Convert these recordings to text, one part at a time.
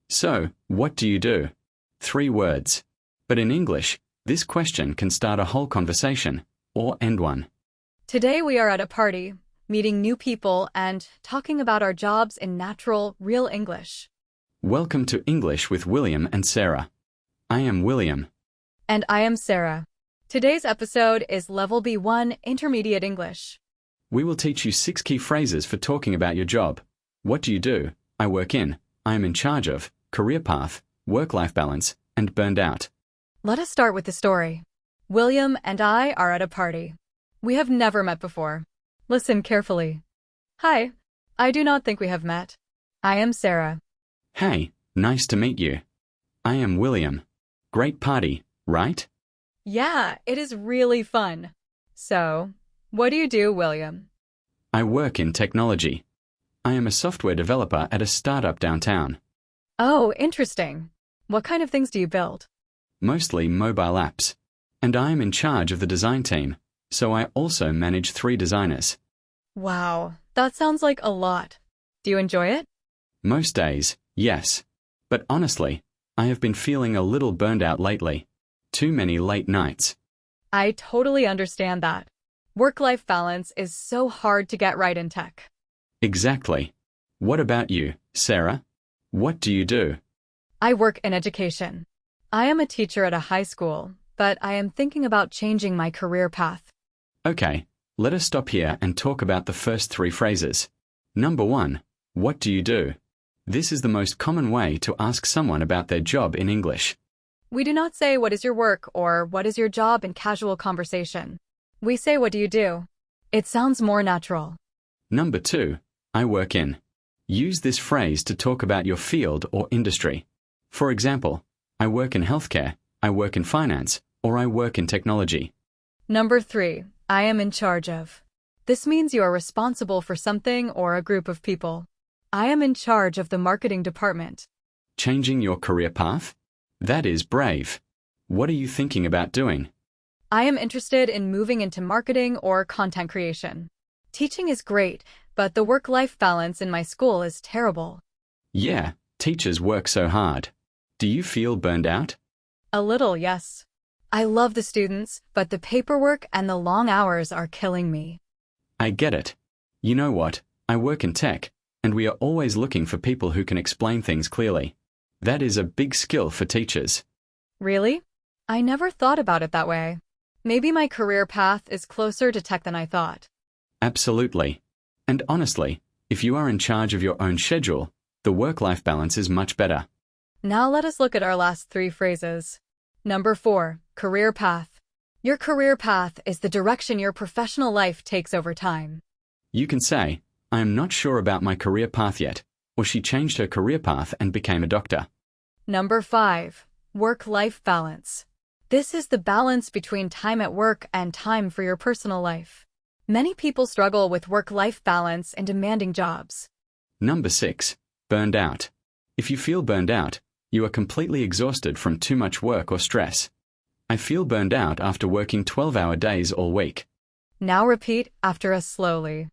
So, what do you do? 3 words. But in English, this question can start a whole conversation, or end one. Today we are at a party, meeting new people and talking about our jobs in natural, real English. Welcome to English with William and Sarah. I am William. And I am Sarah. Today's episode is Level B1 Intermediate English. We will teach you 6 key phrases for talking about your job. What do you do? I work in, I am in charge of, career path, work-life balance, and burned out. Let us start with the story. William and I are at a party. We have never met before. Listen carefully. Hi, I do not think we have met. I am Sarah. Hey, nice to meet you. I am William. Great party, right? Yeah, it is really fun. So, what do you do, William? I work in technology. I am a software developer at a startup downtown. Oh, interesting. What kind of things do you build? Mostly mobile apps. And I am in charge of the design team, so I also manage 3 designers. Wow, that sounds like a lot. Do you enjoy it? Most days, yes. But honestly, I have been feeling a little burned out lately. Too many late nights. I totally understand that. Work-life balance is so hard to get right in tech. Exactly. What about you, Sarah? What do you do? I work in education. I am a teacher at a high school, but I am thinking about changing my career path. Okay, let us stop here and talk about the first 3 phrases. Number 1, what do you do? This is the most common way to ask someone about their job in English. We do not say what is your work or what is your job in casual conversation. We say what do you do? It sounds more natural. Number 2, I work in. Use this phrase to talk about your field or industry. For example, I work in healthcare, I work in finance, or I work in technology. Number 3, I am in charge of. This means you are responsible for something or a group of people. I am in charge of the marketing department. Changing your career path? That is brave. What are you thinking about doing? I am interested in moving into marketing or content creation. Teaching is great, but the work-life balance in my school is terrible. Yeah, teachers work so hard. Do you feel burned out? A little, yes. I love the students, but the paperwork and the long hours are killing me. I get it. You know what? I work in tech, and we are always looking for people who can explain things clearly. That is a big skill for teachers. Really? I never thought about it that way. Maybe my career path is closer to tech than I thought. Absolutely. And honestly, if you are in charge of your own schedule, the work-life balance is much better. Now let us look at our last 3 phrases. Number 4, career path. Your career path is the direction your professional life takes over time. You can say, I am not sure about my career path yet, or she changed her career path and became a doctor. Number 5, work-life balance. This is the balance between time at work and time for your personal life. Many people struggle with work-life balance in demanding jobs. Number 6, burned out. If you feel burned out, you are completely exhausted from too much work or stress. I feel burned out after working 12-hour days all week. Now repeat after us slowly.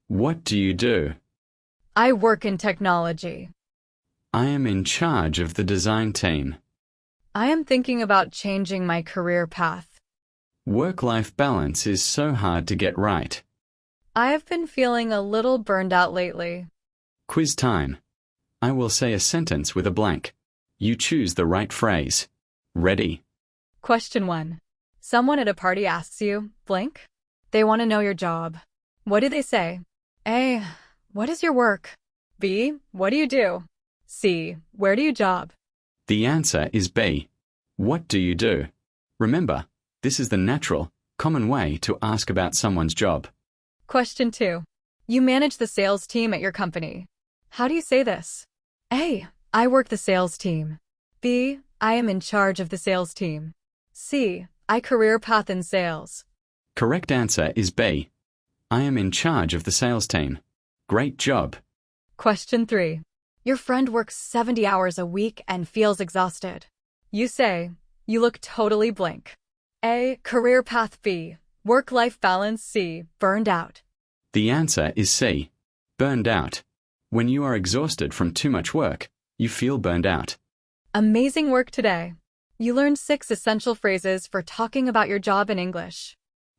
What do you do? I work in technology. I am in charge of the design team. I am thinking about changing my career path. Work-life balance is so hard to get right. I have been feeling a little burned out lately. Quiz time. I will say a sentence with a blank. You choose the right phrase. Ready? Question 1. Someone at a party asks you, blank? They want to know your job. What do they say? A. What is your work? B. What do you do? C. Where do you job? The answer is B. What do you do? Remember, this is the natural, common way to ask about someone's job. Question 2. You manage the sales team at your company. How do you say this? A. I work the sales team. B. I am in charge of the sales team. C. I career path in sales. Correct answer is B. I am in charge of the sales team. Great job. Question 3. Your friend works 70 hours a week and feels exhausted. You say, you look totally blank. A. Career path. B. Work-life balance. C. Burned out. The answer is C. Burned out. When you are exhausted from too much work, You feel burned out. Amazing work today. You learned 6 essential phrases for talking about your job in English.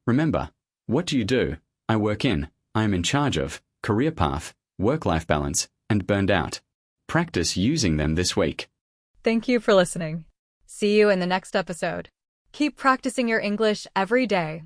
Remember, what do you do? I work in, I am in charge of, career path, work-life balance, and burned out. Practice using them this week. Thank you for listening. See you in the next episode. Keep practicing your English every day.